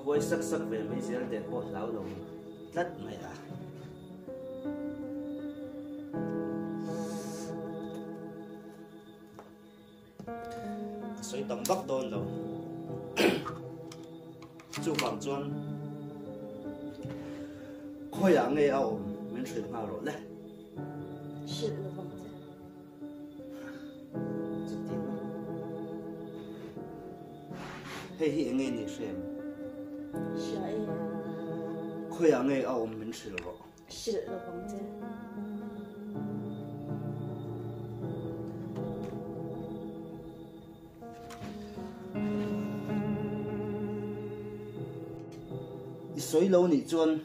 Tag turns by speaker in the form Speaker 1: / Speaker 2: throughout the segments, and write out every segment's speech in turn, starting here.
Speaker 1: Với sắc sắc về mấy giờ để bỏ lão đồng rất mày à xoay tầm bắc đôn đâu chú bằng chuan khôi áng nghe ao mình chuyển vào rồi đấy
Speaker 2: 是的，王子。
Speaker 1: 嘿嘿nghe你说
Speaker 2: 是啊，哎，khôi
Speaker 1: áng nghe ao mình chuyển rồi
Speaker 2: 是的，王子。
Speaker 1: xoay lâu nị chuan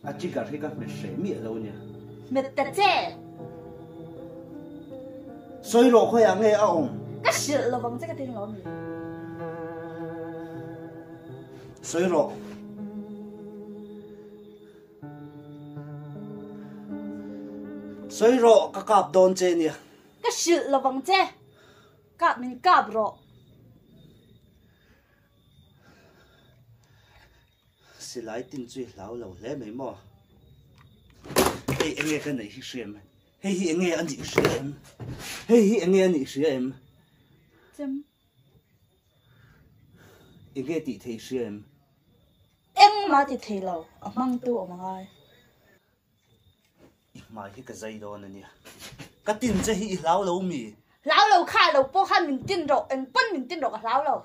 Speaker 1: à chỉ cả cái mình sẽ miệng lâu nhỉ
Speaker 2: mệt tật thế.
Speaker 1: xoay rồi khôi áng nghe ao
Speaker 2: cái sự là vương cái tên nó gì?
Speaker 1: xoay rồi xoay rồi các cặp đón chơi nhỉ
Speaker 2: cái sự là vương cái cặp mình cặp rồi.
Speaker 1: sẽ lại tin chuyện lão lâu lẽ mấy mò hey anh nghe cái này hi xem hey anh nghe anh gì xem hey anh nghe anh gì xem
Speaker 2: Chấm.
Speaker 1: anh nghe tỷ thấy xem
Speaker 2: Em mà thì thấy lâu, mang tu mà ai.
Speaker 1: mà cái dây đó nè cái tin chơi hi lão lâu mì
Speaker 2: Lão lâu khai lâu bố han mình tin rồi, em bận mình tin rồi cả lão lâu.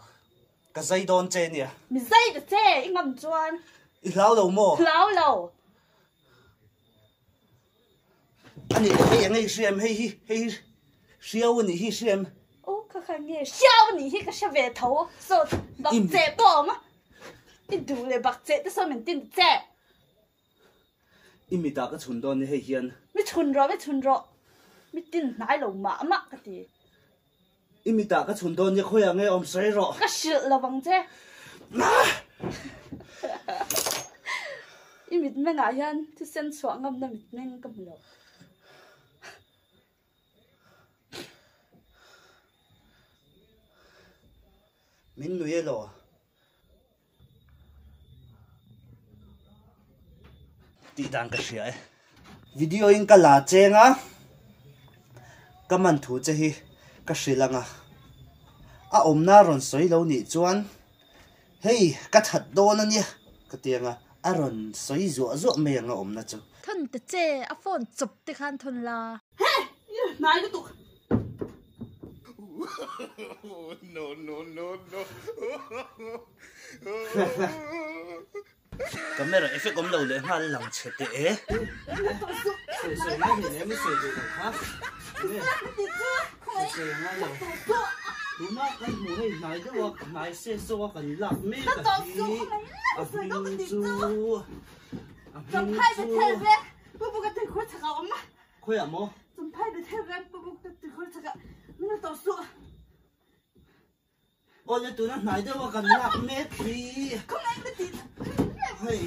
Speaker 1: cái dây đó chơi nè
Speaker 2: Mình dây được thế, anh ngầm chuan.
Speaker 1: lão lâu mò
Speaker 2: Lão lâu.
Speaker 1: anh ấy hey anh nghe xem hey siêu anh hi xem
Speaker 2: Ô, các khán nghe, sao nhỉ cái sao về thấu, sao bạc chế bỏ mà. Đi đủ để bạc chế, tại sao mình tin chế?
Speaker 1: im ta cái chun đó nè hey hiền
Speaker 2: Mình chun rồi. Mình tin nãy lâu mà cái gì.
Speaker 1: im ta cái chun đó nè khôi áng nghe xoay rồi
Speaker 2: Cái sự là vương chế. Im mít mấy ngày hen, thì xem xuống ngâm mít mấy cầm lâu.
Speaker 1: mình nuôi lo đi đang cái gì ấy video in cái lá chén á cái màn thú chơi cái gì lăng à na rồi xoay lâu nị chuan hey cái thật đô nó nhỉ cái tiếng à rồi xoay rũa mèng na chú
Speaker 2: Thân tự chế, phone chụp thì khăn thân là.
Speaker 3: Hey, nãy cái tụ.
Speaker 4: No.
Speaker 1: camera effect om lâu lên hoàn lòng chết đấy sợi ngay thì em mới sợi được hả sợi ngay rồi đúng mà cái mùi này nãy cái wa nãy xe số cần làm mấy cái gì mình chú
Speaker 3: Zum Pai betel we. Bubuk at khol taka amma.
Speaker 1: khôi à mô
Speaker 3: Zum Pai betel we bubuk at khol taka. Mina to su.
Speaker 1: ôi tụi nó nãy cái wa cần làm mấy gì
Speaker 3: Kom anh đi.
Speaker 1: hey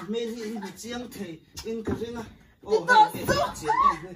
Speaker 1: mấy gì in bị chiang thì in cái gì nè ôi hey cái chuyện này